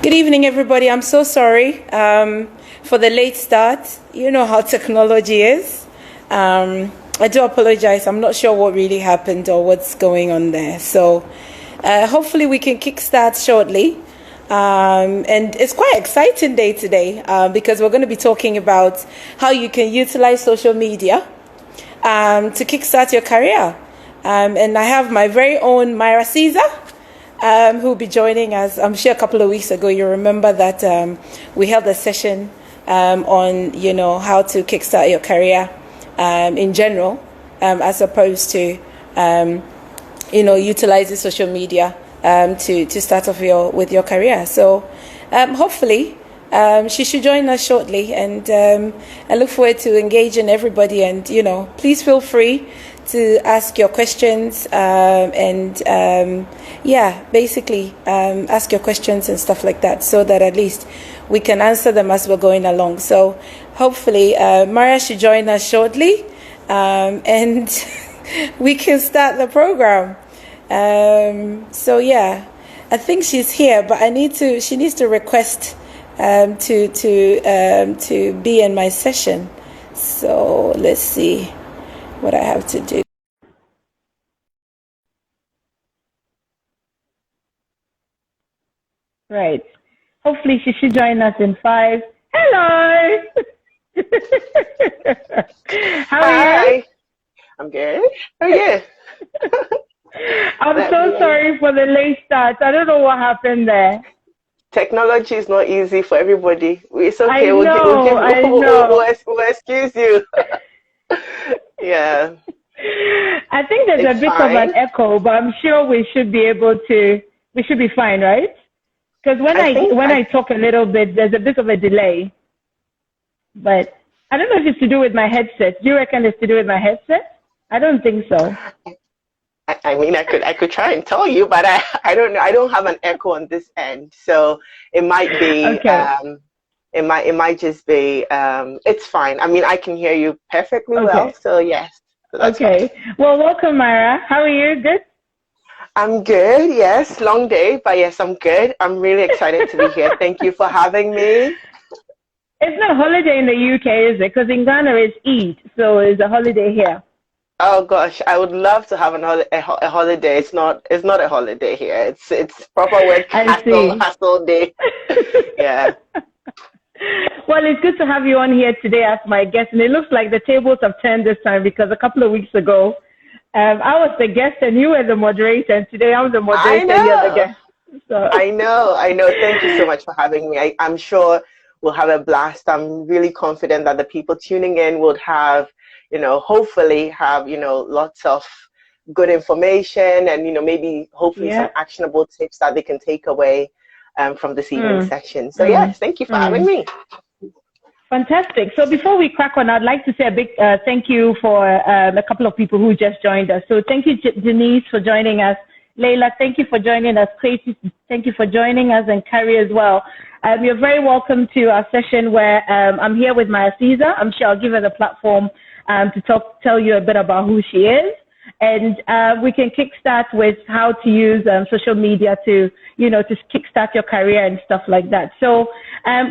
Good evening, everybody. I'm so sorry for the late start. You know how technology is. I do apologize. I'm not sure what really happened or what's going on there. So hopefully we can kickstart shortly. And it's quite an exciting day today because we're going to be talking about how you can utilize social media to kickstart your career. And I have my very own Myrah who will be joining us. I'm sure a couple of weeks ago, you remember that we held a session on, how to kickstart your career in general, as opposed to, utilizing social media to start off with your career. So hopefully she should join us shortly, and I look forward to engaging everybody. And, please feel free to ask your questions basically ask your questions and stuff like that, so that at least we can answer them as we're going along. So hopefully Myrah should join us shortly, and we can start the program. I think she's here, but she needs to request to be in my session. So let's see what I have to do. Right. Hopefully she should join us in 5. Hello. How are you? I'm good. How are you? I'm so sorry for the late start. I don't know what happened there. Technology is not easy for everybody. It's okay. We'll excuse you. Yeah. I think there's a bit of an echo, but I'm sure we should be fine, right? Because when I talk a little bit, there's a bit of a delay. But I don't know if it's to do with my headset. Do you reckon it's to do with my headset? I don't think so. I mean, I could try and tell you, but I don't know. I don't have an echo on this end, so it might be. Okay. It might just be. It's fine. I mean, I can hear you perfectly well. So yes. So okay. Fine. Well, welcome, Myrah. How are you? Good. I'm good. Yes, long day, but yes, I'm good. I'm really excited to be here. Thank you for having me. It's not a holiday in the UK, is it? Because in Ghana it's Eid, so it's a holiday here. Oh gosh, I would love to have a holiday. It's not a holiday here. It's proper work hassle day. Yeah. Well, it's good to have you on here today as my guest, and it looks like the tables have turned this time, because a couple of weeks ago, I was the guest and you were the moderator, and today I'm the moderator and you're the guest. So. I know. Thank you so much for having me. I'm sure we'll have a blast. I'm really confident that the people tuning in would have, hopefully have, lots of good information and, maybe hopefully some actionable tips that they can take away from this evening session. So yes, thank you for having me. Fantastic. So before we crack on, I'd like to say a big thank you for a couple of people who just joined us. So thank you, Denise, for joining us. Leila, thank you for joining us. Tracy, thank you for joining us, and Carrie as well. You're very welcome to our session where I'm here with Myrah. I'm sure I'll give her the platform to tell you a bit about who she is. And we can kickstart with how to use social media to kickstart your career and stuff like that. So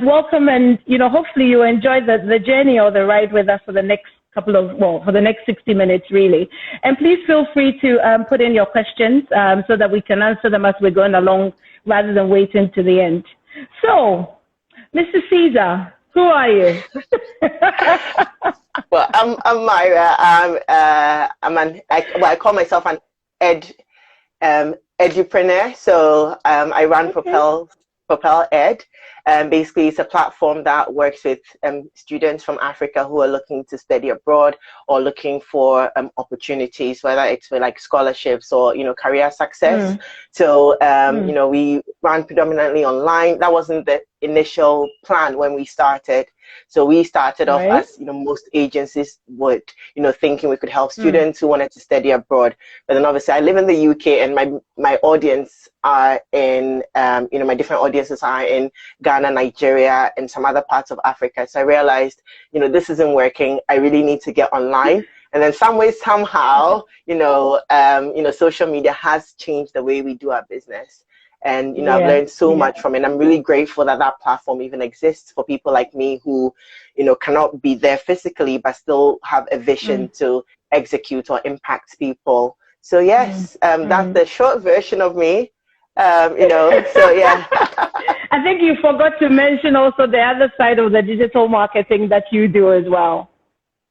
welcome, and, hopefully you enjoy the journey or the ride with us for the next for the next 60 minutes, really. And please feel free to put in your questions so that we can answer them as we're going along rather than waiting to the end. So, Mr. Caesar, who are you? Well, I'm Myrah. I call myself an edupreneur. So I run Propel Ed. Basically, it's a platform that works with students from Africa who are looking to study abroad or looking for opportunities, whether it's for like scholarships or career success. So we ran predominantly online. That wasn't the initial plan when we started. So we started off as most agencies would, thinking we could help students who wanted to study abroad. But then obviously I live in the UK, and my audience are in my different audiences are in Ghana, Nigeria, and some other parts of Africa. So I realized, this isn't working. I really need to get online. And then some way, somehow, social media has changed the way we do our business. And, I've learned so much from it. I'm really grateful that that platform even exists for people like me who, cannot be there physically, but still have a vision to execute or impact people. So yes, that's the short version of me. So yeah. I think you forgot to mention also the other side of the digital marketing that you do as well.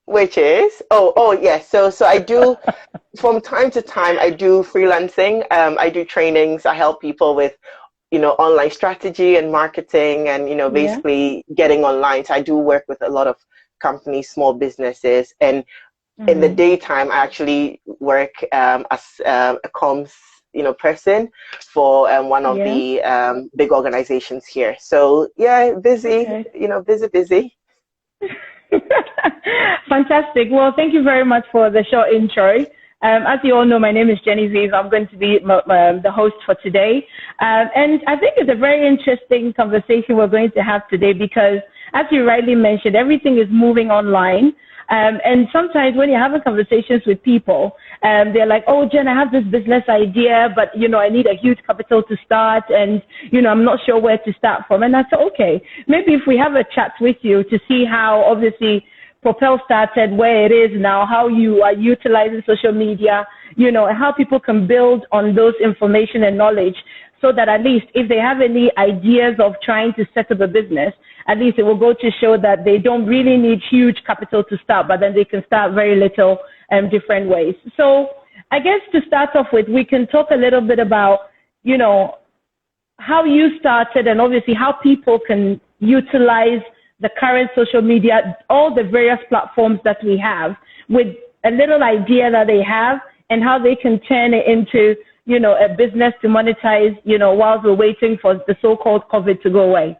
Which is? Oh yes. So I do, from time to time, I do freelancing. I do trainings. I help people with, online strategy and marketing and, basically getting online. So I do work with a lot of companies, small businesses. And in the daytime, I actually work as a comms, person for one of the big organizations here. So yeah, busy, busy. Fantastic. Well, thank you very much for the short intro. As you all know, my name is Genevieve. I'm going to be the host for today. And I think it's a very interesting conversation we're going to have today because, as you rightly mentioned, everything is moving online. And sometimes when you're having conversations with people, they're like, oh, Jen, I have this business idea, but, I need a huge capital to start and, I'm not sure where to start from. And I said, okay, maybe if we have a chat with you to see how obviously Propel started, where it is now, how you are utilizing social media, and how people can build on those information and knowledge so that at least if they have any ideas of trying to set up a business, at least it will go to show that they don't really need huge capital to start, but then they can start very little different ways. So I guess to start off with, we can talk a little bit about, how you started and obviously how people can utilize the current social media, all the various platforms that we have with a little idea that they have and how they can turn it into, a business to monetize, while we're waiting for the so-called COVID to go away.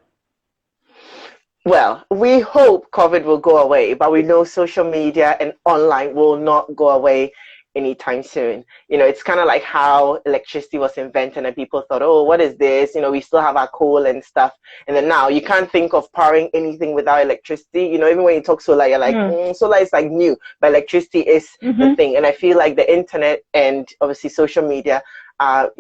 Well, we hope COVID will go away, but we know social media and online will not go away anytime soon. It's kind of like how electricity was invented and people thought, oh, what is this? We still have our coal and stuff. And then now you can't think of powering anything without electricity. Even when you talk solar, you're like, solar is like new, but electricity is the thing. And I feel like the internet and obviously social media are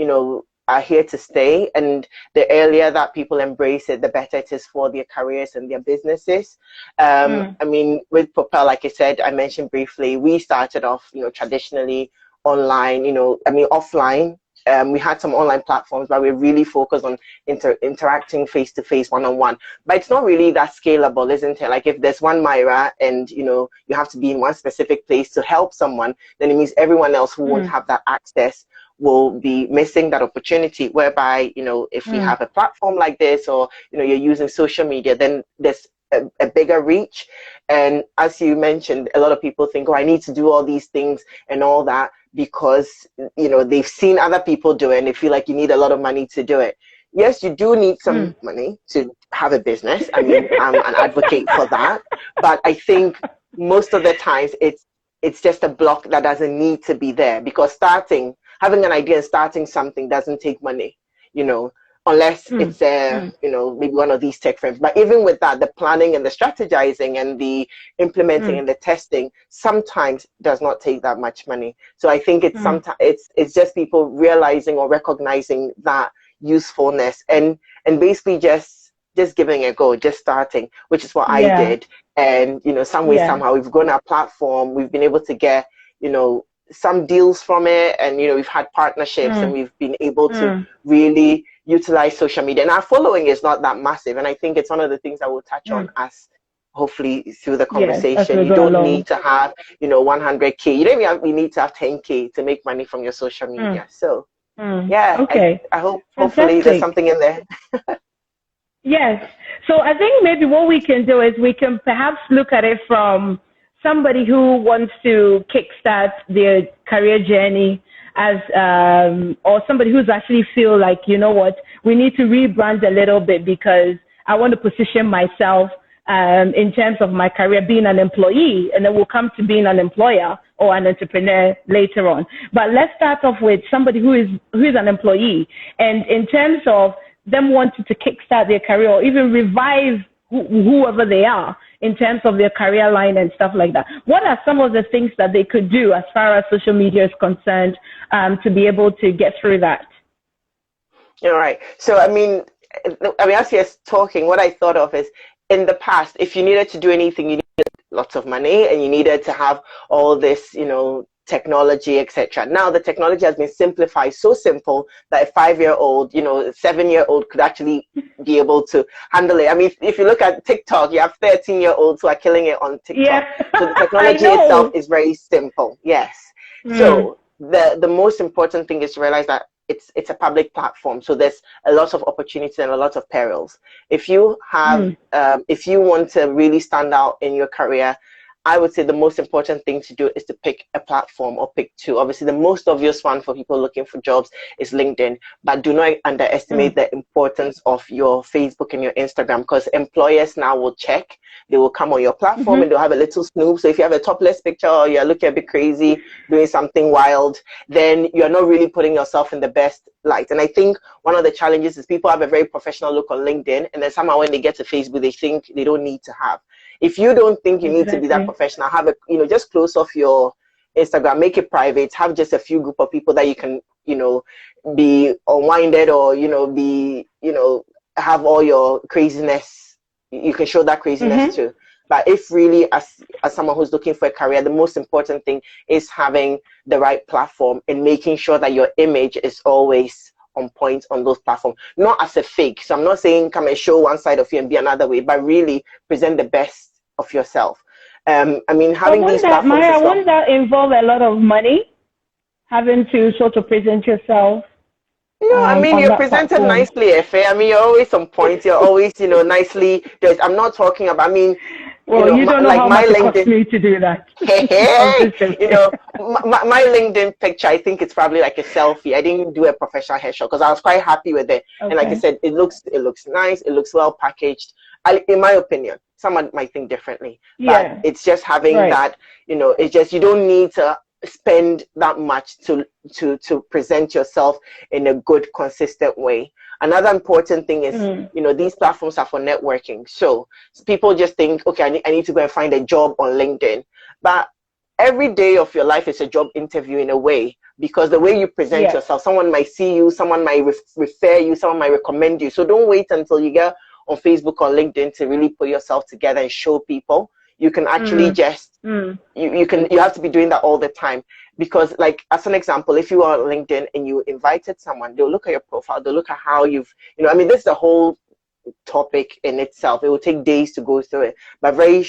here to stay. And the earlier that people embrace it, the better it is for their careers and their businesses. I mean, with Propel, like I said, I mentioned briefly, we started off, traditionally online, offline. We had some online platforms, but we really focused on interacting face-to-face, one-on-one. But it's not really that scalable, isn't it? Like if there's one Myrah and, you have to be in one specific place to help someone, then it means everyone else who won't have that access will be missing that opportunity, whereby, if we have a platform like this or, you're using social media, then there's a bigger reach. And as you mentioned, a lot of people think, oh, I need to do all these things and all that because, they've seen other people do it and they feel like you need a lot of money to do it. Yes, you do need some money to have a business. I mean, I'm an advocate for that. But I think most of the times it's just a block that doesn't need to be there, because having an idea and starting something doesn't take money, unless it's maybe one of these tech firms. But even with that, the planning and the strategizing and the implementing and the testing sometimes does not take that much money. So I think it's sometimes it's just people realizing or recognizing that usefulness and basically just giving it a go, just starting, which is what I did. And some way somehow we've grown our platform. We've been able to get some deals from it, and we've had partnerships and we've been able to really utilize social media, and our following is not that massive, and I think it's one of the things that we'll touch on as hopefully through the conversation. You don't need to have 100K, you don't even need to have 10K to make money from your social media. So okay, I hope hopefully there's something in there. Yes, so I think maybe what we can do is we can perhaps look at it from somebody who wants to kickstart their career journey as, or somebody who's actually feel like, what, we need to rebrand a little bit because I want to position myself in terms of my career being an employee, and then we'll come to being an employer or an entrepreneur later on. But let's start off with somebody who is an employee, and in terms of them wanting to kickstart their career or even revive whoever they are in terms of their career line and stuff like that. What are some of the things that they could do as far as social media is concerned to be able to get through that? All right. So, as you're talking, what I thought of is in the past, if you needed to do anything, you needed lots of money and you needed to have all this, technology, etc. Now the technology has been simplified, so simple that a 5-year-old, a 7-year-old could actually be able to handle it. I mean, if you look at TikTok, you have 13-year-olds who are killing it on TikTok. Yeah, So the I technology itself know. is very simple. Yes. Mm. So the most important thing is to realize that it's a public platform, so there's a lot of opportunity and a lot of perils. If you have, Mm. if you want to really stand out in your career, I would say the most important thing to do is to pick a platform or pick two. Obviously, the most obvious one for people looking for jobs is LinkedIn, but do not underestimate Mm. the importance of your Facebook and your Instagram, because employers now will check. They will come on your platform and Mm-hmm. they'll have a little snoop. So if you have a topless picture or you're looking a bit crazy, doing something wild, then you're not really putting yourself in the best light. And I think one of the challenges is people have a very professional look on LinkedIn, and then somehow when they get to Facebook, they think they don't need to have. If you don't think you need to be that Exactly. professional, have just close off your Instagram, make it private, have just a few group of people that you can, be unwinded or, have all your craziness. You can show that craziness Mm-hmm. too. But if really, as someone who's looking for a career, the most important thing is having the right platform and making sure that your image is always on point on those platforms, not as a fake. So I'm not saying come and show one side of you and be another way, but really present the best of yourself. But Having these platforms as well. won't that involve a lot of money, having to sort of present yourself No, on you're that presented platform? nicely, Efe. You're always on point. You're always, nicely dressed. I'm not talking about, Well, you don't know like how my much it costs LinkedIn. me to do that. I'm Hey, just joking. my LinkedIn picture, I think it's probably like a selfie. I didn't do a professional headshot because I was quite happy with it. And like I Okay. said, it looks nice. It looks well packaged. In my opinion, someone might think differently, but Yeah. it's just having Right. that, it's just, you don't need to spend that much to present yourself in a good, consistent way. Another important thing is, Mm. these platforms are for networking. So people just think, okay, I need to go and find a job on LinkedIn. But every day of your life is a job interview in a way, because the way you present Yeah. yourself, someone might see you, someone might refer you, someone might recommend you. So don't wait until you get on Facebook or LinkedIn to really put yourself together and show people. You can actually Mm. just, Mm. you have to be doing that all the time. Because, like, as an example, if you are on LinkedIn and you invited someone, they'll look at your profile, they'll look at how you've, this is the whole topic in itself. It will take days to go through it, but very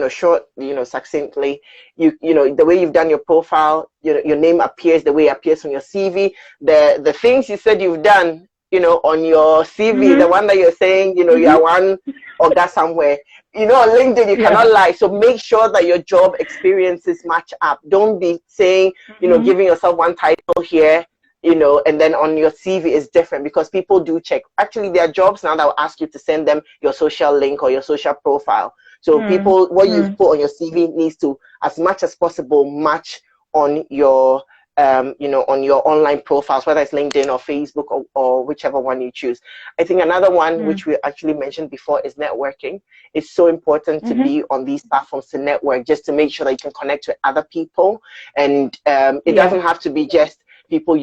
short, succinctly, the way you've done your profile, your name appears the way it appears on your CV, the things you said you've done, on your CV, the Mm-hmm. one that you're saying, you are Mm-hmm. one or got somewhere, on LinkedIn, you cannot Yeah. lie. So make sure that your job experiences match up. Don't be saying, Mm-hmm. giving yourself one title here, and then on your CV is different, because people do check. Actually, there are jobs now that will ask you to send them your social link or your social profile. So Mm. people, what you've Mm. put on your CV needs to, as much as possible, match on your, on your online profiles, whether it's LinkedIn or Facebook or whichever one you choose. I think another one, Mm. which we actually mentioned before, is networking. It's so important to Mm-hmm. be on these platforms to network, just to make sure that you can connect with other people. And it Yeah. doesn't have to be just people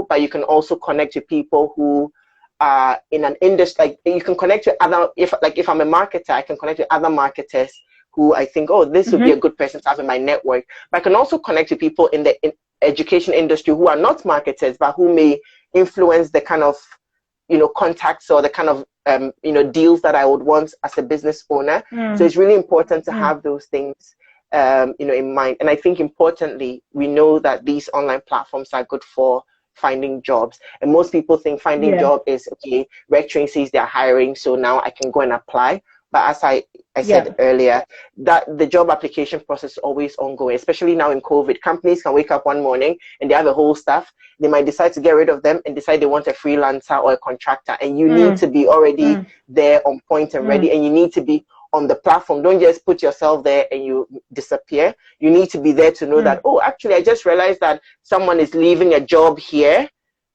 but you can also connect with people who are in an industry. Like, you can connect with other, if I'm a marketer, I can connect with other marketers who I think, oh, this would be a Mm-hmm. good person to have in my network. But I can also connect with people in the education industry who are not marketers, but who may influence the kind of, contacts or the kind of, deals that I would want as a business owner. So Mm. it's really important to Mm. have those things, in mind. And I think importantly, we know that these online platforms are good for finding jobs. And most people think finding Yeah. job is, okay, Rectrain says they're hiring, so now I can go and apply. But as I Yeah. said earlier, that the job application process is always ongoing, especially now in COVID. Companies can wake up one morning and they have a whole staff. They might decide to get rid of them and decide they want a freelancer or a contractor. And you need Mm. to be already Mm. there on point and ready. Mm. And you need to be on the platform. Don't just put yourself there and you disappear. You need to be there to know that, Mm. oh, actually, I just realized that someone is leaving a job here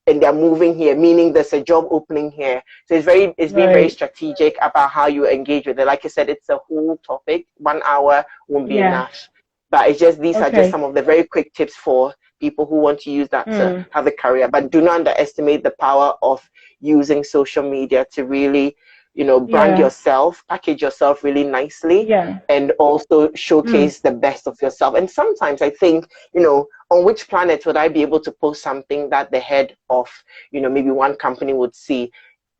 and they're moving here, meaning there's a job opening here. So it's being very Right. strategic about how you engage with it. Like I said, it's a whole topic. 1 hour won't be Yeah. enough. But it's just, these are just Okay. some of the very quick tips for people who want to use that to have a career. But do not underestimate the power of using social media to really, brand yourself, package yourself really nicely, and also showcase the best of yourself. And sometimes I think, on which planet would I be able to post something that the head of, maybe one company would see?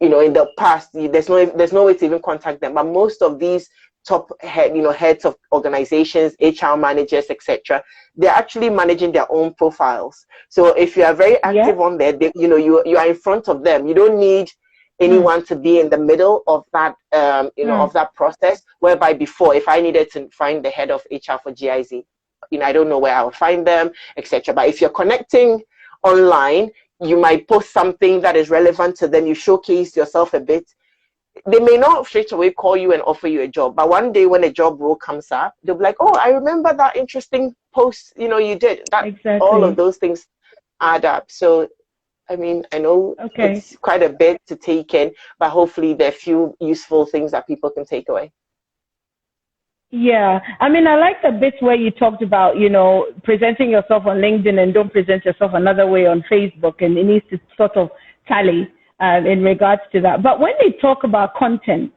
In the past, there's no way to even contact them. But most of these top heads of organizations, HR managers, etc., they're actually managing their own profiles. So if you are very active on there, you are in front of them. You don't need anyone to be in the middle of that, of that process. Whereby before, if I needed to find the head of HR for GIZ, I don't know where I would find them, etc. But if you're connecting online, you might post something that is relevant to them. You showcase yourself a bit. They may not straight away call you and offer you a job, but one day when a job role comes up, they'll be like, "Oh, I remember that interesting post, you did." That all of those things add up. So, I mean, I know it's quite a bit to take in, but hopefully there are a few useful things that people can take away. Yeah, I mean, I like the bits where you talked about, presenting yourself on LinkedIn and don't present yourself another way on Facebook, and it needs to sort of tally in regards to that. But when they talk about content,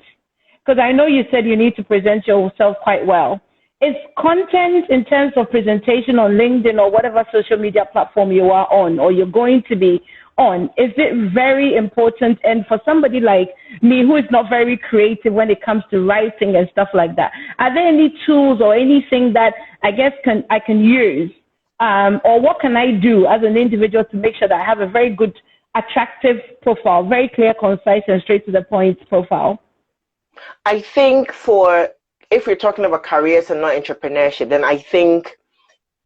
because I know you said you need to present yourself quite well, is content in terms of presentation on LinkedIn or whatever social media platform you are on or you're going to be on, is it very important? And for somebody like me who is not very creative when it comes to writing and stuff like that, are there any tools or anything that I guess I can use, or what can I do as an individual to make sure that I have a very good, attractive profile, very clear, concise, and straight to the point profile? I think if you're talking about careers and not entrepreneurship, then I think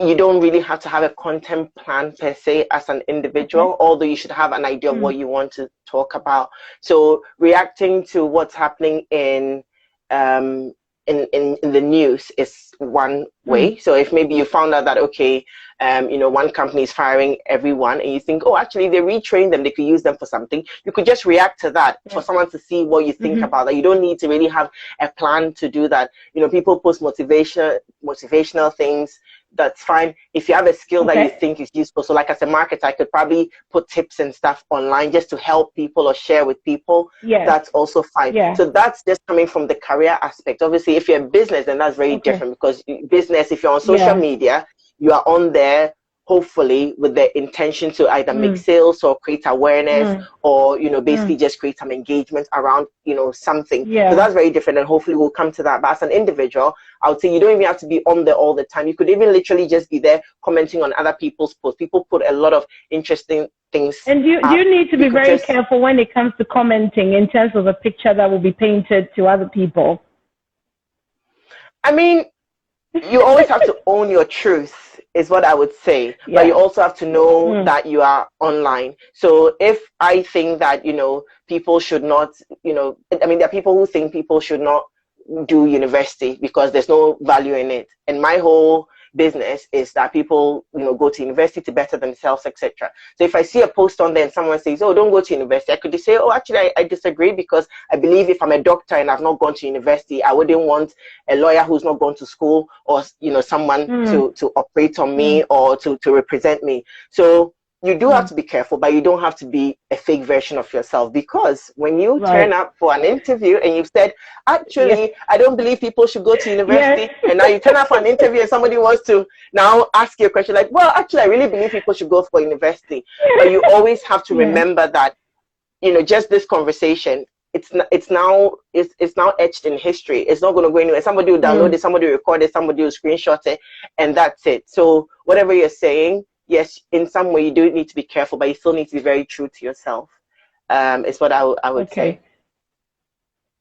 you don't really have to have a content plan per se as an individual, although you should have an idea of what you want to talk about. So reacting to what's happening in the news is one way. So if maybe you found out that, okay, one company is firing everyone and you think, oh, actually they retrained them, they could use them for something, you could just react to that for someone to see what you think about that. You don't need to really have a plan to do that. People post motivational things. That's fine. If you have a skill that you think is useful, so like as a marketer, I could probably put tips and stuff online just to help people or share with people. That's also fine. So that's just coming from the career aspect. Obviously, if you're a business, then that's very different, because business, if you're on social media, you are on there hopefully with the intention to either make sales or create awareness or basically just create some engagement around something. So that's very different, and hopefully we'll come to that. But as an individual, I would say you don't even have to be on there all the time. You could even literally just be there commenting on other people's posts. People put a lot of interesting things. And you need to be very careful when it comes to commenting in terms of a picture that will be painted to other people. I mean, you always have to own your truth, is what I would say. But you also have to know that you are online. So if I think that, people should not, there are people who think people should not do university because there's no value in it. And my whole business is that people, go to university to better themselves, etc. So if I see a post on there and someone says, oh, don't go to university, I could just say, oh, actually, I disagree, because I believe if I'm a doctor and I've not gone to university, I wouldn't want a lawyer who's not gone to school or, someone to operate on me or to represent me. So you do have to be careful, but you don't have to be a fake version of yourself, because when you turn up for an interview and you've said, actually, I don't believe people should go to university, and now you turn up for an interview and somebody wants to now ask you a question like, well, actually, I really believe people should go for university. But you always have to remember that, just this conversation, it's now etched in history. It's not going to go anywhere. Somebody will download it, somebody will record it, somebody will screenshot it, and that's it. So whatever you're saying, yes, in some way you do need to be careful, but you still need to be very true to yourself. Is what I would say.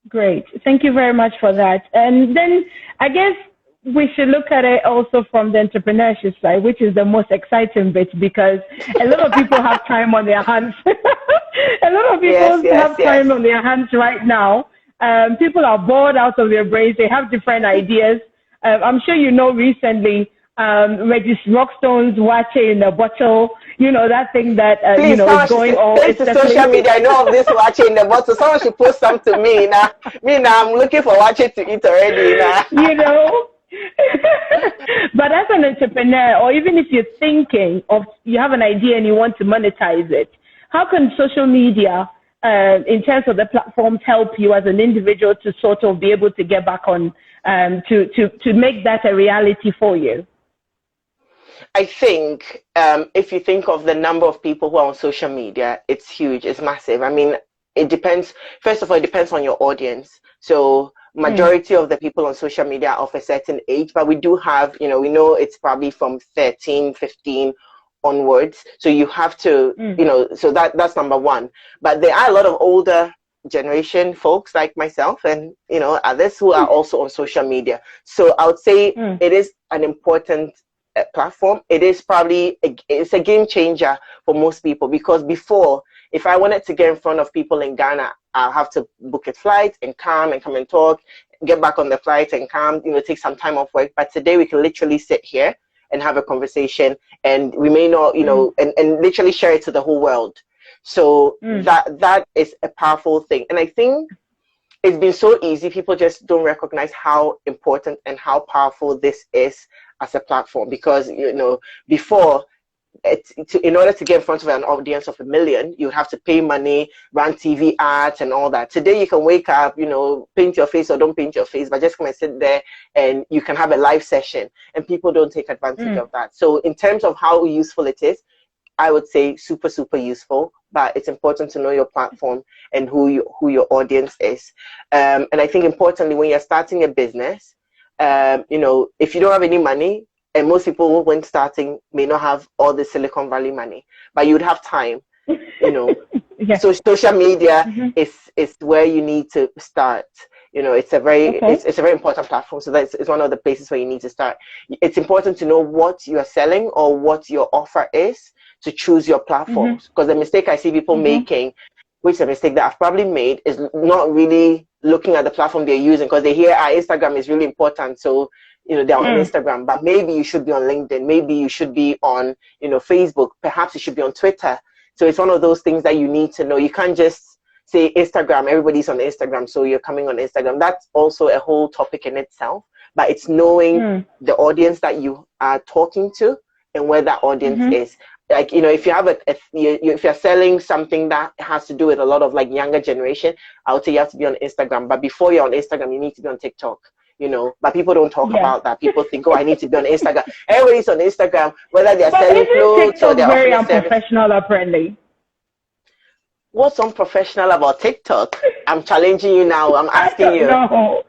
Great. Thank you very much for that. And then I guess we should look at it also from the entrepreneurship side, which is the most exciting bit, because a lot of people have time on their hands. A lot of people have time on their hands right now. People are bored out of their brains. They have different ideas. I'm sure recently, Regis Rockstone's watching in a bottle, that thing that, Please, is going on. Thanks to social media, I know of this watching in the bottle. Someone should post some to me now. I'm looking for watching to eat already now. But But as an entrepreneur, or even if you're thinking of, you have an idea and you want to monetize it, how can social media, in terms of the platforms, help you as an individual to sort of be able to get back on, to make that a reality for you? I think if you think of the number of people who are on social media, it's huge, it's massive. I mean, it depends. First of all, it depends on your audience. So majority of the people on social media are of a certain age, but we do have, we know it's probably from 13, 15 onwards. So you have to, so that's number one. But there are a lot of older generation folks like myself and, others who are also on social media. So I would say it is an important platform. It is probably it's a game changer for most people, because before, if I wanted to get in front of people in Ghana, I'll have to book a flight and come and talk, get back on the flight and come, take some time off work. But today we can literally sit here and have a conversation, and we may not, and literally share it to the whole world. So that is a powerful thing. And I think it's been so easy. People just don't recognize how important and how powerful this is as a platform, because, before, in order to get in front of an audience of 1 million, you have to pay money, run TV ads and all that. Today you can wake up, paint your face or don't paint your face, but just come and sit there and you can have a live session, and people don't take advantage of that. So in terms of how useful it is, I would say super, super useful, but it's important to know your platform and who your audience is. And I think importantly, when you're starting a business, if you don't have any money, and most people when starting may not have all the Silicon Valley money, but you'd have time, Yeah. So social media is where you need to start. It's a very it's a very important platform. So it's one of the places where you need to start. It's important to know what you are selling or what your offer is to choose your platforms. Because the mistake I see people making, which is a mistake that I've probably made, is not really looking at the platform they're using, because they hear Instagram is really important. So they're on Instagram, but maybe you should be on LinkedIn. Maybe you should be on, Facebook. Perhaps you should be on Twitter. So it's one of those things that you need to know. You can't just say Instagram, everybody's on Instagram, so you're coming on Instagram. That's also a whole topic in itself. But it's knowing the audience that you are talking to and where that audience is. Like, if you have if you're selling something that has to do with a lot of like younger generation, I would say you have to be on Instagram. But before you're on Instagram, you need to be on TikTok. But people don't talk about that. People think, I need to be on Instagram. Everybody's on Instagram, whether they're selling clothes or they're very offering a service. unprofessional, apparently. What's unprofessional about TikTok? I'm challenging you now. I'm asking you. No,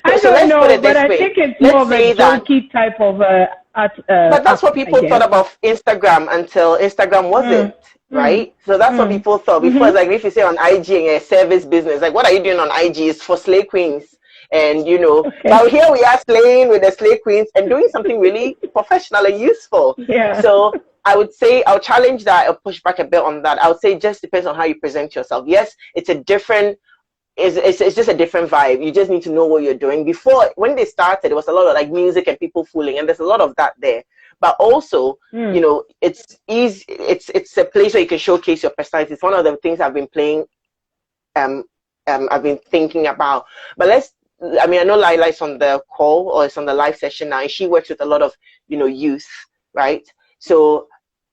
I don't know, but I think it's more of a jokey type of but that's what people thought about Instagram until Instagram wasn't, right? So that's what people thought. Before, it's like if you say on IG and a service business, like what are you doing on IG? It's for slay queens. And but here we are slaying with the slay queens and doing something really professional and useful. Yeah. So I would say I'll challenge that. I'll push back a bit on that. I would say it just depends on how you present yourself. Yes, it's a different. It's just a different vibe. You just need to know what you're doing. Before, when they started, it was a lot of like music and people fooling, and there's a lot of that there. But also, it's easy. It's a place where you can showcase your personality. It's one of the things I've been playing. I've been thinking about. But I know Lila's on the call or it's on the live session now, and she works with a lot of, youth, right? So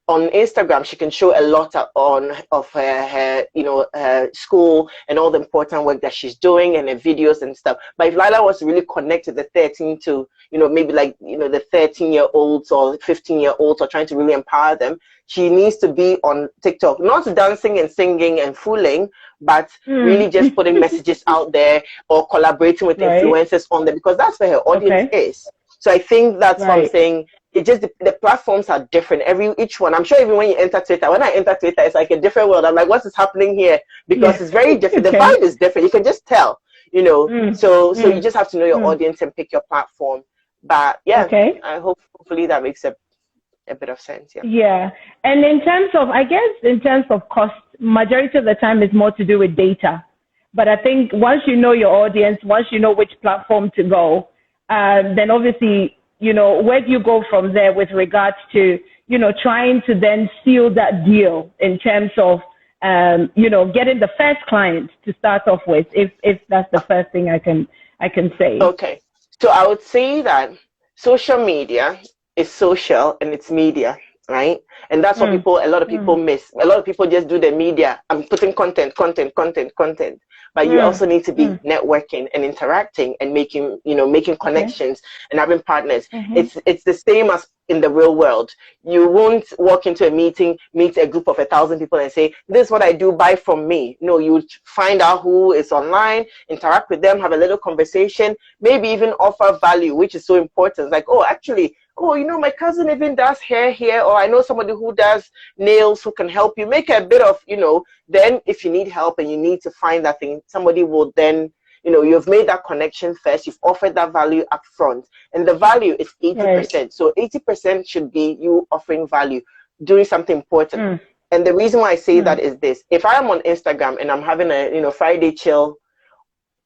on Instagram, she can show a lot of her school and all the important work that she's doing and her videos and stuff. But if Lila was to really connect with the 13 to, maybe like, the 13-year-olds or 15-year-olds or trying to really empower them, she needs to be on TikTok, not dancing and singing and fooling, but really just putting messages out there or collaborating with influencers on them, because that's where her audience is. So I think that's what I'm saying. It just, the platforms are different. Each one. I'm sure even when you enter Twitter, when I enter Twitter, it's like a different world. I'm like, what is happening here? Because it's very different. The vibe is different. You can just tell, So you just have to know your audience and pick your platform. But I hopefully that makes a bit of sense. Yeah. And in terms of cost, majority of the time is more to do with data. But I think once you know your audience, once you know which platform to go, then obviously, where do you go from there with regards to, trying to then seal that deal in terms of, getting the first client to start off with, if that's the first thing I can say. Okay. So I would say that social media it's social and it's media, right? And that's what a lot of people miss. A lot of people just do the media. I'm putting content. But you also need to be networking and interacting and making connections and having partners. It's the same as in the real world. You won't walk into a meeting, meet a group of 1,000 people and say, this is what I do, buy from me. No, you find out who is online, interact with them, have a little conversation, maybe even offer value, which is so important. Like, oh, actually, my cousin even does hair here, or I know somebody who does nails who can help you. Make a bit of, then if you need help and you need to find that thing, somebody will then, you've made that connection first, you've offered that value up front, and the value is 80%. Right. So 80% should be you offering value, doing something important. And the reason why I say that is this: if I am on Instagram and I'm having a, Friday chill,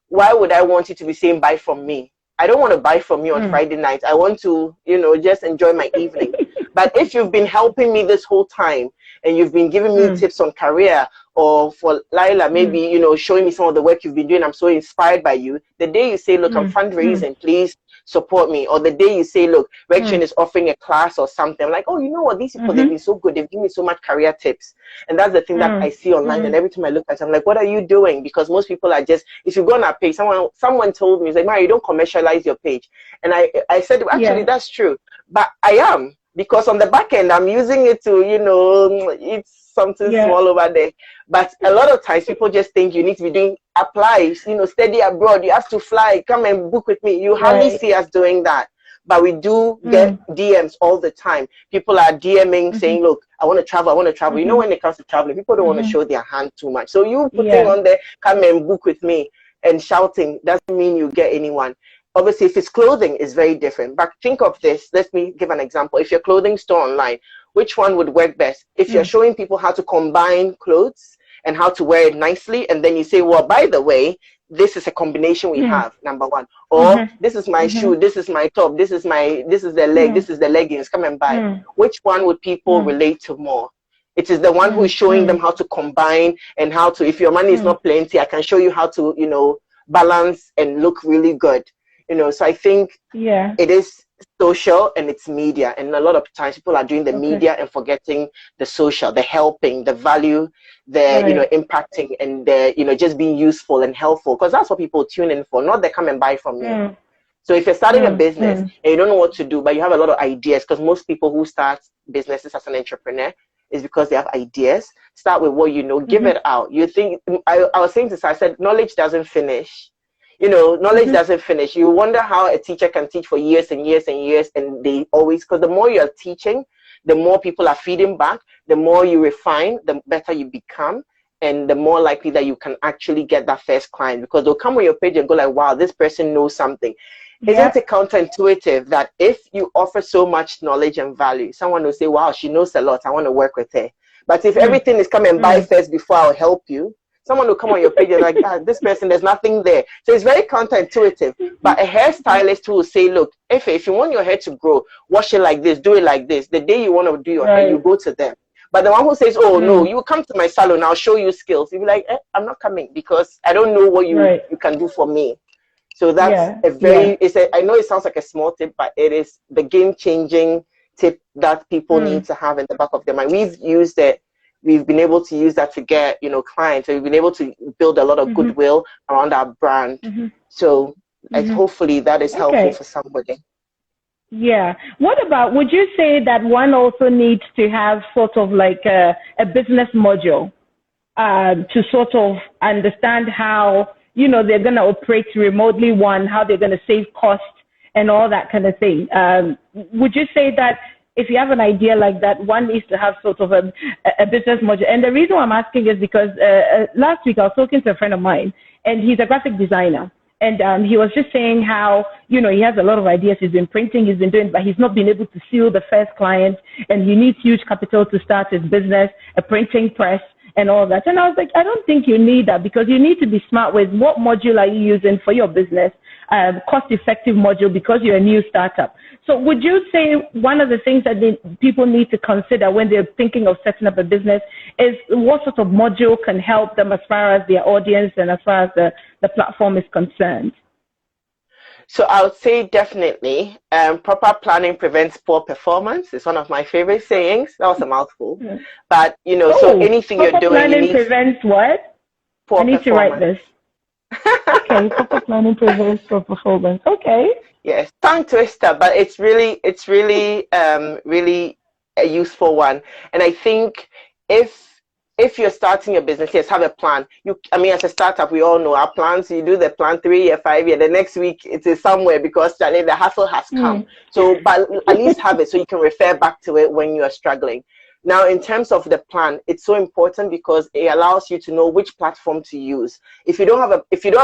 why would I want you to be saying buy from me? I don't want to buy from you on Friday night. I want to, just enjoy my evening. But if you've been helping me this whole time and you've been giving me tips on career, or for Lila, maybe, showing me some of the work you've been doing, I'm so inspired by you. The day you say, look, I'm fundraising, please support me. Or the day you say, look, Rection is offering a class or something. I'm like, oh, you know what? These people, they've been so good. They've given me so much career tips. And that's the thing that I see online. And every time I look at it, I'm like, what are you doing? Because most people are just, if you go on our page, someone told me, like, Myrah, you don't commercialize your page. And I said, actually, that's true. But I am. Because on the back end, I'm using it to, it's something small over there. But a lot of times people just think you need to be doing applies, study abroad. You have to fly, come and book with me. You hardly see us doing that. But we do get DMs all the time. People are DMing saying, look, I want to travel. When it comes to traveling, people don't want to show their hand too much. So you putting on there, come and book with me, and shouting doesn't mean you get anyone. Obviously, if it's clothing, it's very different. But think of this. Let me give an example. If your clothing store online, which one would work best? If you're showing people how to combine clothes and how to wear it nicely, and then you say, well, by the way, this is a combination we have, number one. Or this is my shoe, this is my top, this is the leg, this is the leggings, come and buy. Which one would people relate to more? It is the one who is showing them how to combine and how to, if your money is not plenty, I can show you how to, balance and look really good. So I think it is social and it's media. And a lot of times people are doing the media and forgetting the social, the helping, the value, the, impacting, and the, just being useful and helpful. Because that's what people tune in for, not they come and buy from you. So if you're starting a business and you don't know what to do, but you have a lot of ideas, because most people who start businesses as an entrepreneur is because they have ideas. Start with what you know, give it out. You think, I was saying this, I said, knowledge doesn't finish. Knowledge doesn't finish. You wonder how a teacher can teach for years and years and years, and they always, because the more you're teaching, the more people are feeding back, the more you refine, the better you become, and the more likely that you can actually get that first client, because they'll come on your page and go like, wow, this person knows something. Isn't it counterintuitive that if you offer so much knowledge and value, someone will say, wow, she knows a lot, I want to work with her. But if everything is come and buy first before I'll help you, someone will come on your page and like, this person, there's nothing there. So it's very counterintuitive. But a hairstylist who will say, look, if you want your hair to grow, wash it like this, do it like this. The day you want to do your hair, you go to them. But the one who says, oh, no, you come to my salon, I'll show you skills. You'll be like, I'm not coming because I don't know what you can do for me. So that's a very, I know it sounds like a small tip, but it is the game-changing tip that people need to have in the back of their mind. We've used it. We've been able to use that to get, clients. And we've been able to build a lot of goodwill around our brand. So hopefully that is helpful for somebody. Yeah. What about, would you say that one also needs to have sort of like a business module to sort of understand how, they're going to operate remotely, how they're going to save costs and all that kind of thing? Would you say that if you have an idea like that, one needs to have sort of a business module? And the reason why I'm asking is because last week I was talking to a friend of mine, and he's a graphic designer. And he was just saying how, he has a lot of ideas. He's been printing, he's been doing, but he's not been able to seal the first client. And he needs huge capital to start his business, a printing press and all that. And I was like, I don't think you need that, because you need to be smart with what module are you using for your business, cost-effective module, because you're a new startup. So would you say one of the things that people need to consider when they're thinking of setting up a business is what sort of module can help them as far as their audience and as far as the platform is concerned? So I would say definitely proper planning prevents poor performance. It's one of my favorite sayings. That was a mouthful. But, so Oh, anything you're proper doing, you planning need prevents what? I poor need to write performance. this. Okay, proper planning prevents poor performance. Okay. Yes, tongue twister, but really a useful one. And I think if if you're starting a business, yes, have a plan. I mean, as a startup, we all know our plans. You do the plan 3 year, 5 year. The next week it is somewhere because Charlie, the hassle has come. So, but at least have it so you can refer back to it when you are struggling. Now, in terms of the plan, it's so important because it allows you to know which platform to use. If you don't have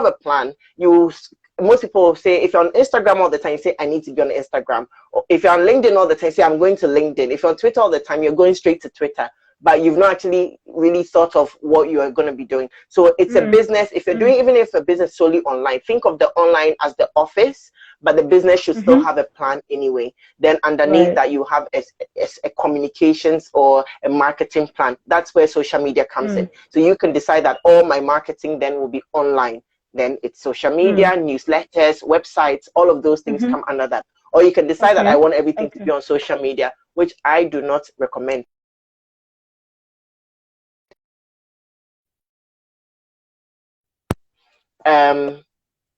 a plan, most people say if you're on Instagram all the time, you say I need to be on Instagram. Or if you're on LinkedIn all the time, say I'm going to LinkedIn. If you're on Twitter all the time, you're going straight to Twitter. But you've not actually really thought of what you are going to be doing. So it's a business. If you're doing, even if a business solely online, think of the online as the office, but the business should still have a plan anyway. Then underneath that, you have a communications or a marketing plan. That's where social media comes in. So you can decide that all my marketing then will be online. Then it's social media, newsletters, websites, all of those things come under that. Or you can decide that I want everything to be on social media, which I do not recommend.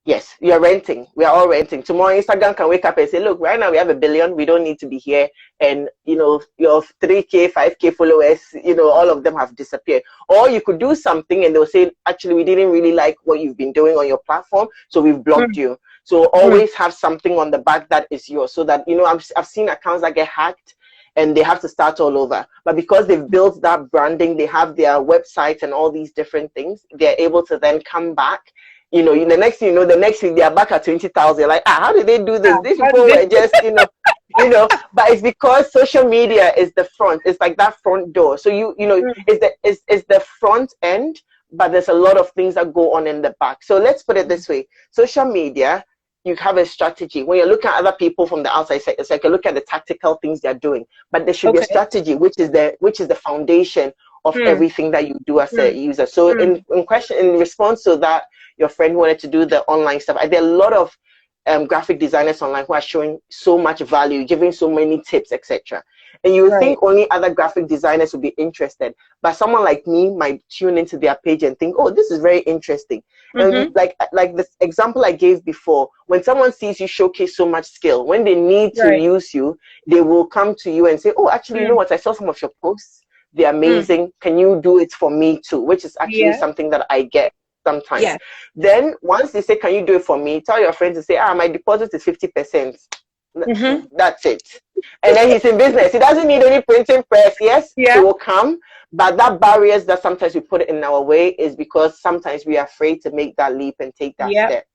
Yes, you're renting. We are all renting. Tomorrow, Instagram can wake up and say, look, right now we have 1 billion. We don't need to be here. And, your 3K, 5K followers, all of them have disappeared. Or you could do something and they'll say, actually, we didn't really like what you've been doing on your platform. So we've blocked you. So always have something on the back that is yours so that, I've seen accounts that get hacked and they have to start all over. But because they've built that branding, they have their website and all these different things, they're able to then come back. The next thing the next week they are back at 20,000. Like, how did they do this? These people were just, but it's because social media is the front. It's like that front door. So it's the front end, but there's a lot of things that go on in the back. So let's put it this way: social media, you have a strategy. When you're looking at other people from the outside, it's like you look at the tactical things they're doing, but there should be a strategy, which is the foundation of everything that you do as a user. So in response to that, your friend who wanted to do the online stuff, there are a lot of graphic designers online who are showing so much value, giving so many tips, etc. And you would think only other graphic designers would be interested, but someone like me might tune into their page and think, oh, this is very interesting. And like the example I gave before, when someone sees you showcase so much skill, when they need to use you, they will come to you and say, oh, actually, you know what? I saw some of your posts. They're amazing. Can you do it for me too? Which is actually something that I get sometimes. Then once they say, can you do it for me? Tell your friends to say, my deposit is 50%. That's it. And then he's in business. He doesn't need any printing press. Yes, he will come. But that barriers that sometimes we put in our way is because sometimes we are afraid to make that leap and take that step.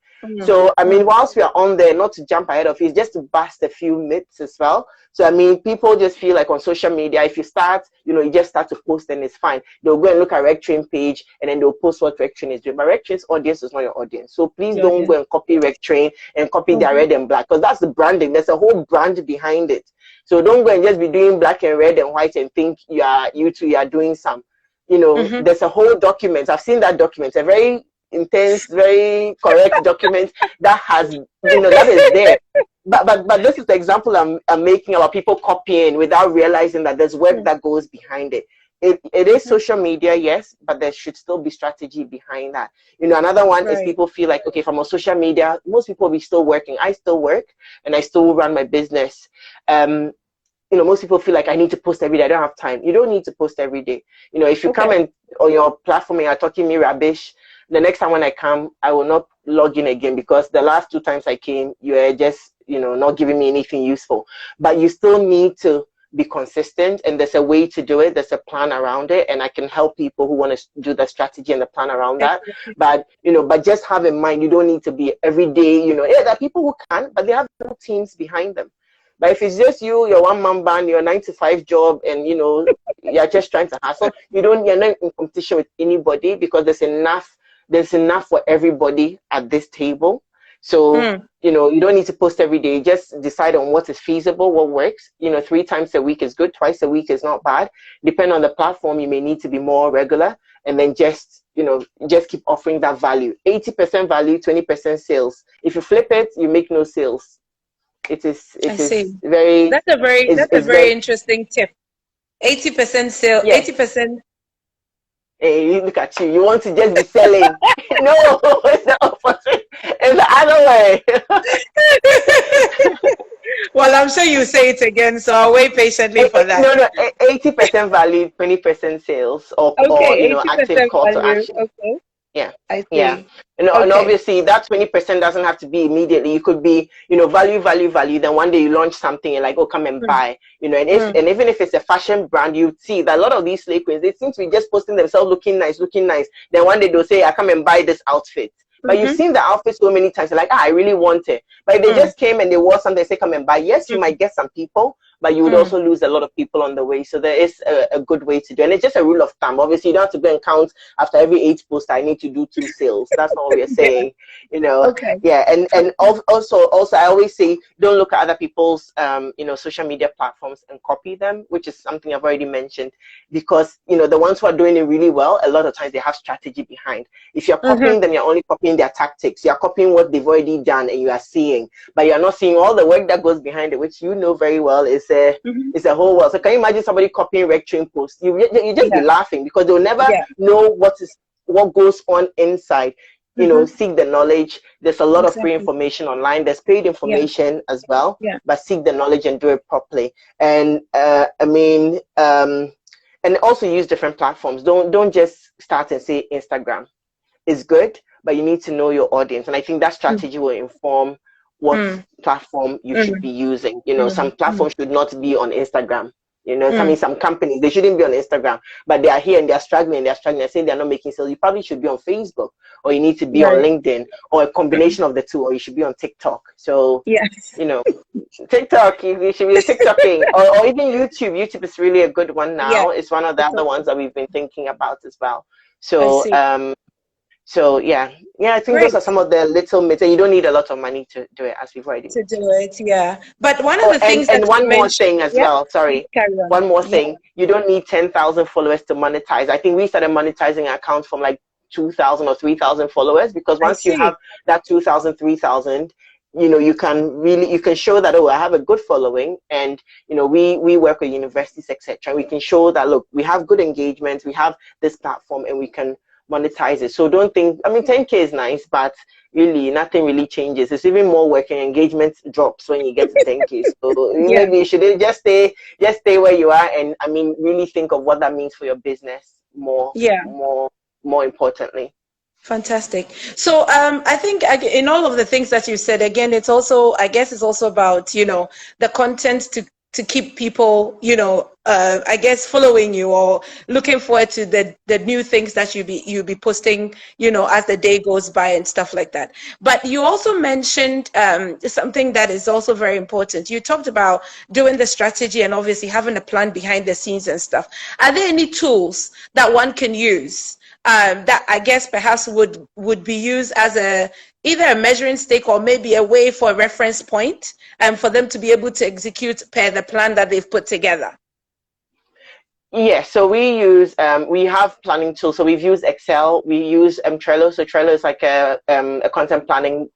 So, I mean, whilst we are on there, not to jump ahead of it, just to bust a few myths as well. So, I mean, people just feel like on social media, if you start, you just start to post and it's fine. They'll go and look at RecTrain page and then they'll post what RecTrain is doing. But RecTrain's audience is not your audience. So please don't go and copy RecTrain and copy their red and black, because that's the branding. There's a whole brand behind it. So don't go and just be doing black and red and white and think you are doing some. There's a whole document. I've seen that document, a very intense, very correct document that has, that is there. But this is the example I'm making about people copying without realizing that there's work that goes behind it. It is social media, yes, but there should still be strategy behind that. Another one is people feel like, okay, if I'm on social media, most people will be still working. I still work and I still run my business. Most people feel like I need to post every day. I don't have time. You don't need to post every day. If you come and on your platform and you're talking me rubbish, the next time when I come, I will not log in again, because the last 2 times I came, you are just, not giving me anything useful. But you still need to be consistent, and there's a way to do it. There's a plan around it, and I can help people who want to do the strategy and the plan around that. But, but just have in mind, you don't need to be every day, there are people who can, but they have no teams behind them. But if it's just you, your one-man band, your 9-to-5 job, and you're just trying to hustle, you're not in competition with anybody, because there's enough for everybody at this table. So you don't need to post every day. Just decide on what is feasible, what works. 3 times a week is good, twice a week is not bad. Depending on the platform, you may need to be more regular, and then just you know, just keep offering that value. 80% value, 20% sales. If you flip it, you make no sales. It is I see. very, That's a it's very very, interesting tip. 80% sale, yes. 80%. Hey, look at you. You want to just be selling. No, it's the opposite. It's the other way. Well, I'm sure you say it again, so I'll wait patiently for that. No, 80% value, 20% sales, or Okay, you know, active 80% call to value. action. Okay, Yeah. I Yeah. see. And Okay. obviously that 20% doesn't have to be immediately. It could be, you know, value, value, value. Then one day you launch something and like, oh, come and Mm, buy, you know, mm, and even if it's a fashion brand, you see that a lot of these slave queens, they seem to be just posting themselves looking nice, looking nice. Then one day they'll say, I come and buy this outfit. But you've mm-hmm, seen the outfit so many times, you're like, I really want it. But if they mm, just came and they wore something, they say, come and buy. Yes, you mm, might get some people, but you would mm. also lose a lot of people on the way. So there is a good way to do it. And it's just a rule of thumb. Obviously, you don't have to go and count after every 8 posts, I need to do 2 sales. That's not what we're Yeah. saying, you know. Okay. Yeah, and also I always say, don't look at other people's you know, social media platforms and copy them, which is something I've already mentioned, because you know, the ones who are doing it really well, a lot of times they have strategy behind. If you're Mm-hmm. copying them, you're only copying their tactics. You're copying what they've already done and you are seeing, but you're not seeing all the work that goes behind it, which you know very well is Mm-hmm. a whole world. So can you imagine somebody copying rec train posts? You just be Yeah. laughing, because they'll never Yeah. know what goes on inside. You know, Mm-hmm. seek the knowledge. There's a lot of free Exactly. information online. There's paid Yeah. information as well, Yeah. but seek the knowledge and do it properly. And I mean, and also use different platforms. Don't just start and say Instagram is good, but you need to know your audience. And I think that Mm, strategy will inform what mm, platform you should mm, be using. You know, some mm, mm, platforms should not be on Instagram. You know, mm. some companies, they shouldn't be on Instagram, but they are here and they're struggling. They're saying they're not making sales. You probably should be on Facebook, or you need to be on Right. LinkedIn, or a combination of the two, or you should be on TikTok. So, Yes. you know, TikTok, you should be TikToking, or even YouTube. YouTube is really a good one Yeah. now. It's one of the It's other okay. ones that we've been thinking about as well. I So, see. so yeah, I think those Great are some of the little myths. And you don't need a lot of money to do it, as we've already to do mentioned. it. Yeah. But one of Oh, the things that and you one more mentioned, thing as yeah, well. please Sorry, carry on. one more Yeah. thing. You don't need 10,000 followers to monetize. I think we started monetizing accounts from like 2,000 or 3,000 followers, because I once you see. have that 2,000, 3,000, you know, you can show that, oh, I have a good following, and you know, we work with universities, etc. We can show that, look, we have good engagement, we have this platform, and we can monetize it. So don't think, I mean, 10K is nice, but really nothing really changes. It's even more work, and engagement drops when you get to 10K. So Yeah. maybe you should just stay where you are, and I mean, really think of what that means for your business Yeah. more importantly. Fantastic. So I think in all of the things that you said, again, it's also, I guess it's also about, you know, the content to keep people, you know, I guess following you or looking forward to the new things that you'll be posting, you know, as the day goes by and stuff like that. But you also mentioned something that is also very important. You talked about doing the strategy and obviously having a plan behind the scenes and stuff. Are there any tools that one can use that I guess perhaps would be used as either a measuring stick or maybe a way for a reference point and for them to be able to execute per the plan that they've put together? Yeah, so we have planning tools. So we've used Excel, we use Trello. So Trello is like a content planning,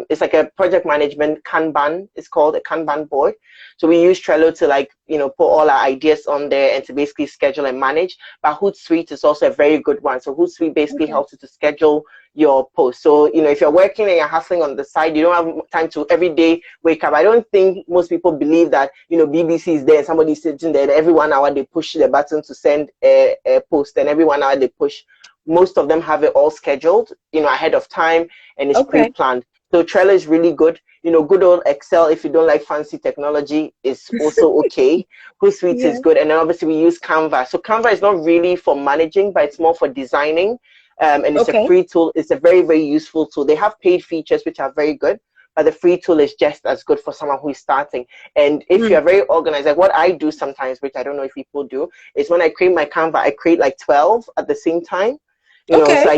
it's like a project management Kanban. It's called a Kanban board. So we use Trello to, like, you know, put all our ideas on there and to basically schedule and manage. But Hootsuite is also a very good one. So Hootsuite basically Okay. helps you to schedule your post. So, you know, if you're working and you're hustling on the side, you don't have time to every day wake up. I don't think most people believe that, you know, BBC is there and somebody's sitting there and every 1 hour they push the button to send a post, and every 1 hour they push. Most of them have it all scheduled, you know, ahead of time, and it's Okay. pre-planned. So Trello is really good. You know, good old Excel, if you don't like fancy technology, is also okay. Hootsuite Yeah. is good. And then obviously we use Canva. So Canva is not really for managing, but it's more for designing. And it's a Okay. free tool. It's a very, very useful tool. They have paid features, which are very good, but the free tool is just as good for someone who is starting. And if you're very organized, like what I do sometimes, which I don't know if people do, is when I create my Canva, I create like 12 at the same time. You know, so Okay.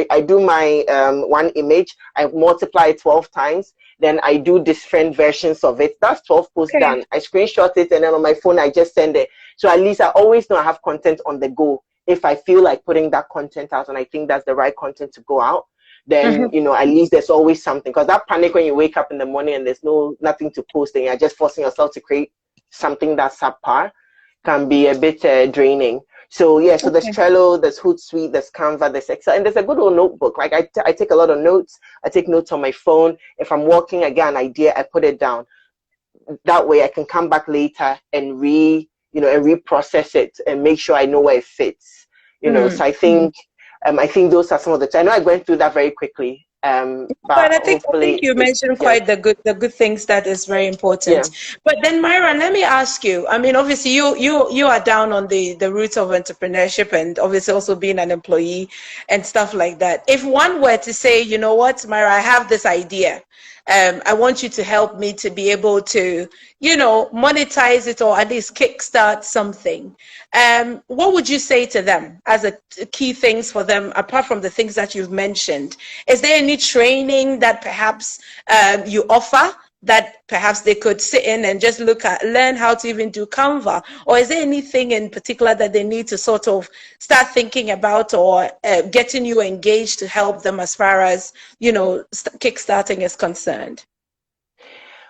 I do my one image, I multiply it 12 times, then I do different versions of it. That's 12 posts Okay. done. I screenshot it, and then on my phone I just send it. So at least I always know I have content on the go if I feel like putting that content out and I think that's the right content to go out, then, you know, at least there's always something. Because that panic when you wake up in the morning and there's nothing to post and you're just forcing yourself to create something that's subpar can be a bit draining. So yeah, so there's Trello, there's Hootsuite, there's Canva, there's Excel, and there's a good old notebook. Like I take a lot of notes. I take notes on my phone. If I'm walking, I get an idea, I put it down. That way I can come back later and reprocess it and make sure I know where it fits. You know, so I think those are some of the. I know I went through that very quickly. But I think you mentioned quite the good things that is very important. Yeah. But then Myrah, let me ask you. I mean, obviously you are down on the roots of entrepreneurship and obviously also being an employee and stuff like that. If one were to say, you know what, Myrah, I have this idea. I want you to help me to be able to, you know, monetize it or at least kickstart something. What would you say to them as a key things for them, apart from the things that you've mentioned? Is there any training that perhaps you offer that perhaps they could sit in and just learn how to even do Canva? Or is there anything in particular that they need to sort of start thinking about or getting you engaged to help them as far as, you know, kickstarting is concerned?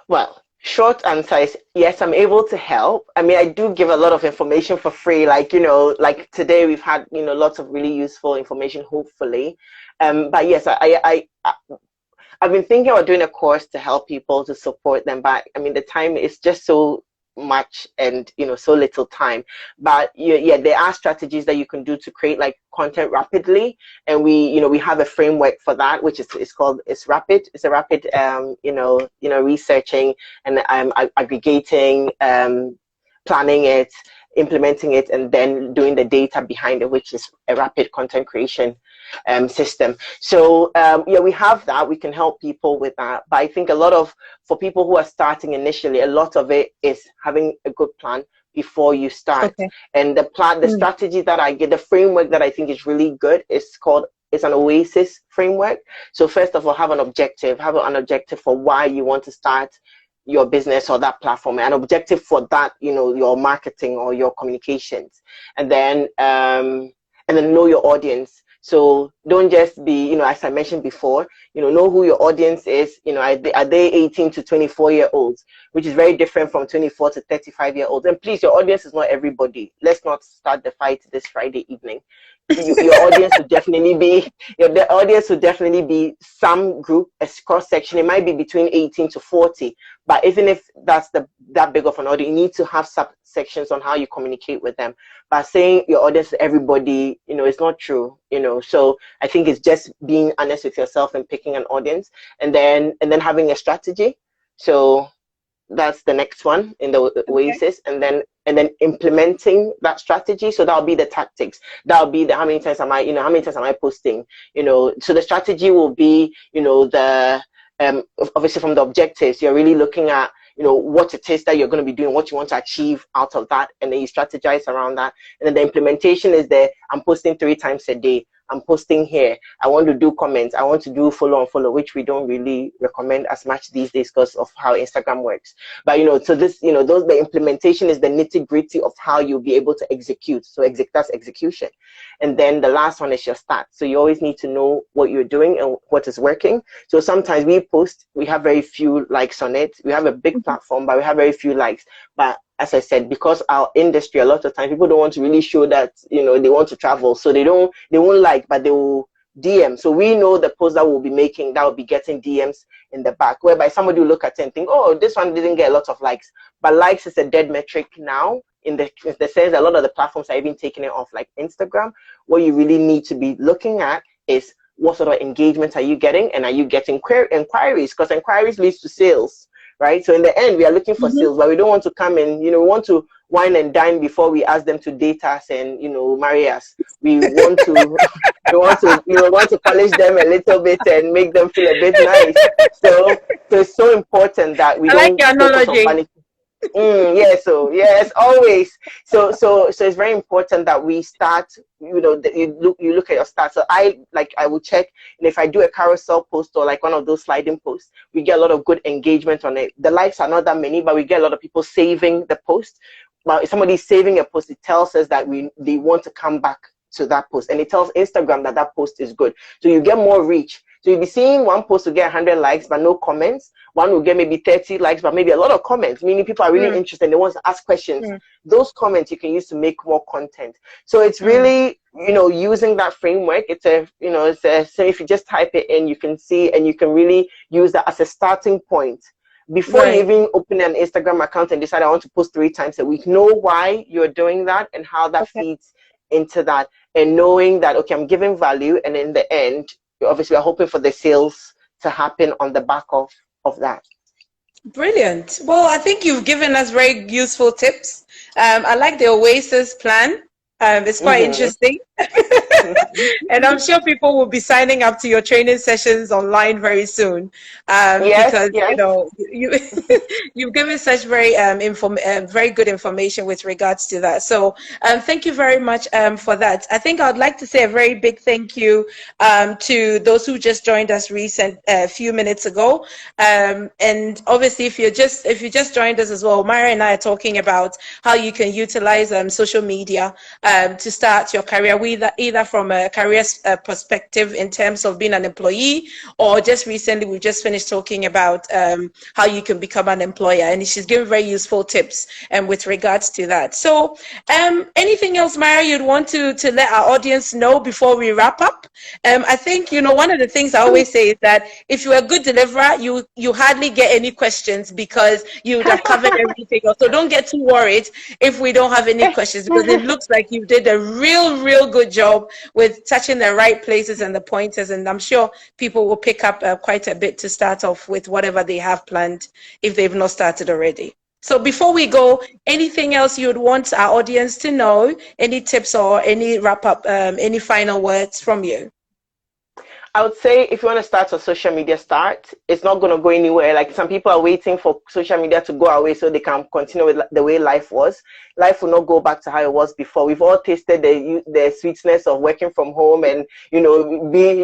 Well, short answer is yes, I'm able to help. I mean, I do give a lot of information for free. Like, you know, like today we've had, you know, lots of really useful information, hopefully. But yes, I've been thinking about doing a course to help people, to support them, but I mean, the time is just so much and, you know, so little time. But yeah, there are strategies that you can do to create like content rapidly. And we have a framework for that, which is rapid. It's a rapid, researching and aggregating, planning it, implementing it, and then doing the data behind it, which is a rapid content creation system. So yeah, we have that. We can help people with that. But I think for people who are starting initially, a lot of it is having a good plan before you start. And the strategy that I get, the framework that I think is really good it's an OASIS framework. So first of all, have an objective for why you want to start your business or that platform, an objective for that, you know, your marketing or your communications, and then know your audience. So don't just be, you know, as I mentioned before, you know who your audience is. You know, are they 18 to 24-year-olds, which is very different from 24 to 35-year-olds. And please, your audience is not everybody. Let's not start the fight this Friday evening. Your audience would definitely be some group, a cross section. It might be between 18 to 40, but even if that's that big of an audience, you need to have subsections on how you communicate with them. But saying your audience is everybody, you know, it's not true, you know. So I think it's just being honest with yourself and picking an audience, and then having a strategy. So that's the next one in the OASIS, and then implementing that strategy. So that'll be the tactics. That'll be how many times am I posting, you know. So the strategy will be, you know, the obviously from the objectives, you're really looking at, you know, what it is that you're going to be doing, what you want to achieve out of that, and then you strategize around that. And then the implementation is there. I'm posting 3 times a day. I'm posting here. I want to do comments. I want to do follow, which we don't really recommend as much these days because of how Instagram works. But, you know, so this, you know, the implementation is the nitty-gritty of how you'll be able to execute. So that's execution. And then the last one is your stats. So you always need to know what you're doing and what is working. So sometimes we have very few likes on it. We have a big platform, but we have very few likes. But as I said, because our industry, a lot of times people don't want to really show that, you know, they want to travel. So they won't like, but they will DM. So we know the post that we'll be making, that will be getting DMs in the back, whereby somebody will look at it and think, oh, this one didn't get a lot of likes. But likes is a dead metric now in the sense a lot of the platforms are even taking it off, like Instagram. What you really need to be looking at is what sort of engagement are you getting, and are you getting inquiries? Because inquiries leads to sales. Right, so in the end, we are looking for sales, but we don't want to come in. You know, we want to wine and dine before we ask them to date us and, you know, marry us. We want to polish them a little bit and make them feel a bit nice. So it's so important that we don't focus on vanity. So yes, always. So it's very important that we start, you know, that you look at your stats. So I will check, and if I do a carousel post or like one of those sliding posts, we get a lot of good engagement on it. The likes are not that many, but we get a lot of people saving the post. But if somebody's saving a post, it tells us that they want to come back to that post, and it tells Instagram that that post is good. So you get more reach. So you'll be seeing one post will get 100 likes but no comments. One will get maybe 30 likes but maybe a lot of comments, meaning people are really interested and they want to ask questions. Those comments you can use to make more content. So it's really, you know, using that framework. It's a, you know, so if you just type it in, you can see, and you can really use that as a starting point. Before you even open an Instagram account and decide I want to post 3 times a week, know why you're doing that and how that feeds into that, and knowing that, okay, I'm giving value, and in the end, obviously we're hoping for the sales to happen on the back of that. Brilliant. Well, I think you've given us very useful tips. I like the Oasis plan. It's quite interesting. And I'm sure people will be signing up to your training sessions online very soon, because you know, you've given such very very good information with regards to that. So thank you very much for that. I think I'd like to say a very big thank you to those who just joined us a few minutes ago. And obviously, if you just joined us as well, Myrah and I are talking about how you can utilize social media to start your career, either from a career perspective in terms of being an employee, or just recently we just finished talking about how you can become an employer, and she's given very useful tips with regards to that. So anything else, Myrah, you'd want to let our audience know before we wrap up? I think, you know, one of the things I always say is that if you're a good deliverer, you hardly get any questions because you would have covered everything else. So don't get too worried if we don't have any questions, because it looks like you did a real good job with touching the right places and the pointers, and I'm sure people will pick up quite a bit to start off with whatever they have planned if they've not started already. So before we go, anything else you would want our audience to know? Any tips or any wrap up, any final words from you? I would say if you want to start on social media, start. It's not going to go anywhere. Like, some people are waiting for social media to go away so they can continue with the way life was. Life will not go back to how it was before. We've all tasted the sweetness of working from home, and, you know,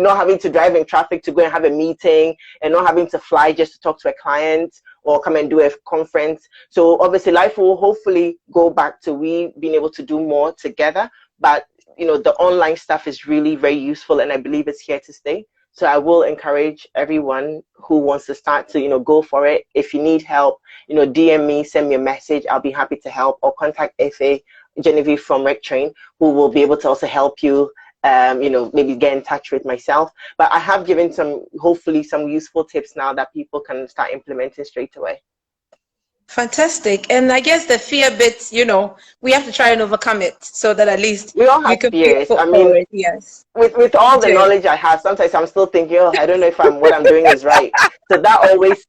not having to drive in traffic to go and have a meeting, and not having to fly just to talk to a client or come and do a conference. So obviously life will hopefully go back to we being able to do more together. But, you know, the online stuff is really very useful, and I believe it's here to stay. So I will encourage everyone who wants to start to, you know, go for it. If you need help, you know, DM me, send me a message. I'll be happy to help, or contact FA Genevieve from RecTrain, who will be able to also help you, you know, maybe get in touch with myself. But I have given hopefully some useful tips now that people can start implementing straight away. Fantastic. And I guess the fear bit, you know, we have to try and overcome it so that at least we all have fears. I mean, yes. With all the knowledge I have, sometimes I'm still thinking, oh, I don't know if what I'm doing is right. So that always,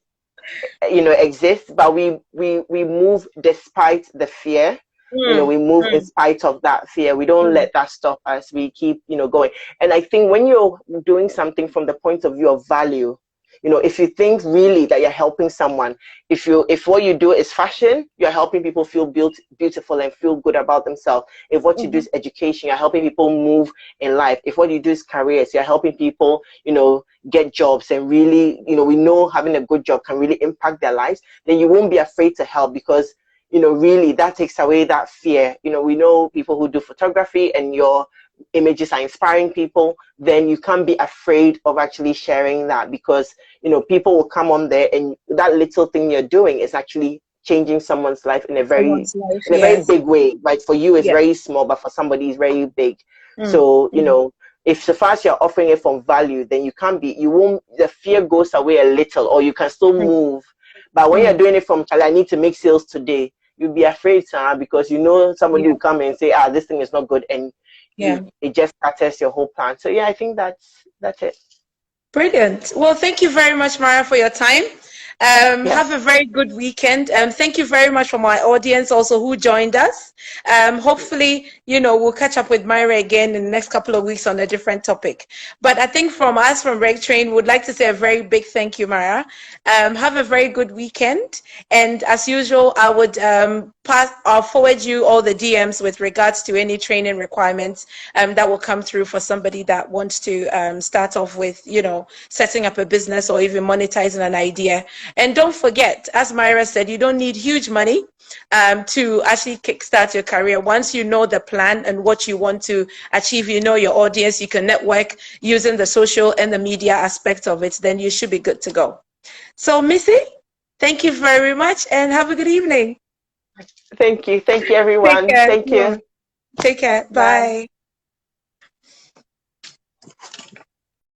you know, exists. But we move despite the fear. You know, we move in spite of that fear. We don't let that stop us. We keep, you know, going. And I think when you're doing something from the point of view of value, you know, if you think really that you're helping someone, if what you do is fashion, you're helping people feel beautiful and feel good about themselves. If what you do is education, you're helping people move in life. If what you do is careers, you're helping people, you know, get jobs, and really, you know, we know having a good job can really impact their lives. Then you won't be afraid to help, because, you know, really that takes away that fear. You know, we know people who do photography and your images are inspiring people, then you can't be afraid of actually sharing that, because, you know, people will come on there, and that little thing you're doing is actually changing someone's life in a very very big way. Right? For you it's very small, but for somebody it's very big. So, you know, if so far as you're offering it from value, then the fear goes away a little, or you can still move. But when you're doing it from, I need to make sales today, you'll be afraid, because you know somebody will come and say, this thing is not good, and it just scatters your whole plan. So I think that's it. Brilliant. Well, thank you very much, Myrah, for your time. Have a very good weekend. Thank you very much for my audience also who joined us. Hopefully, you know, we'll catch up with Myrah again in the next couple of weeks on a different topic. But I think from us, from RecTrain, would like to say a very big thank you, Myrah. Have a very good weekend. And as usual, I would I'll forward you all the DMs with regards to any training requirements that will come through for somebody that wants to start off with, you know, setting up a business or even monetizing an idea. And don't forget, as Myrah said, you don't need huge money to actually kickstart start your career. Once you know the plan and what you want to achieve, you know your audience, you can network using the social and the media aspect of it, then you should be good to go. So Missy, thank you very much and have a good evening. Thank you. Thank you, everyone. Take care. Thank you. Take care. Bye. Bye.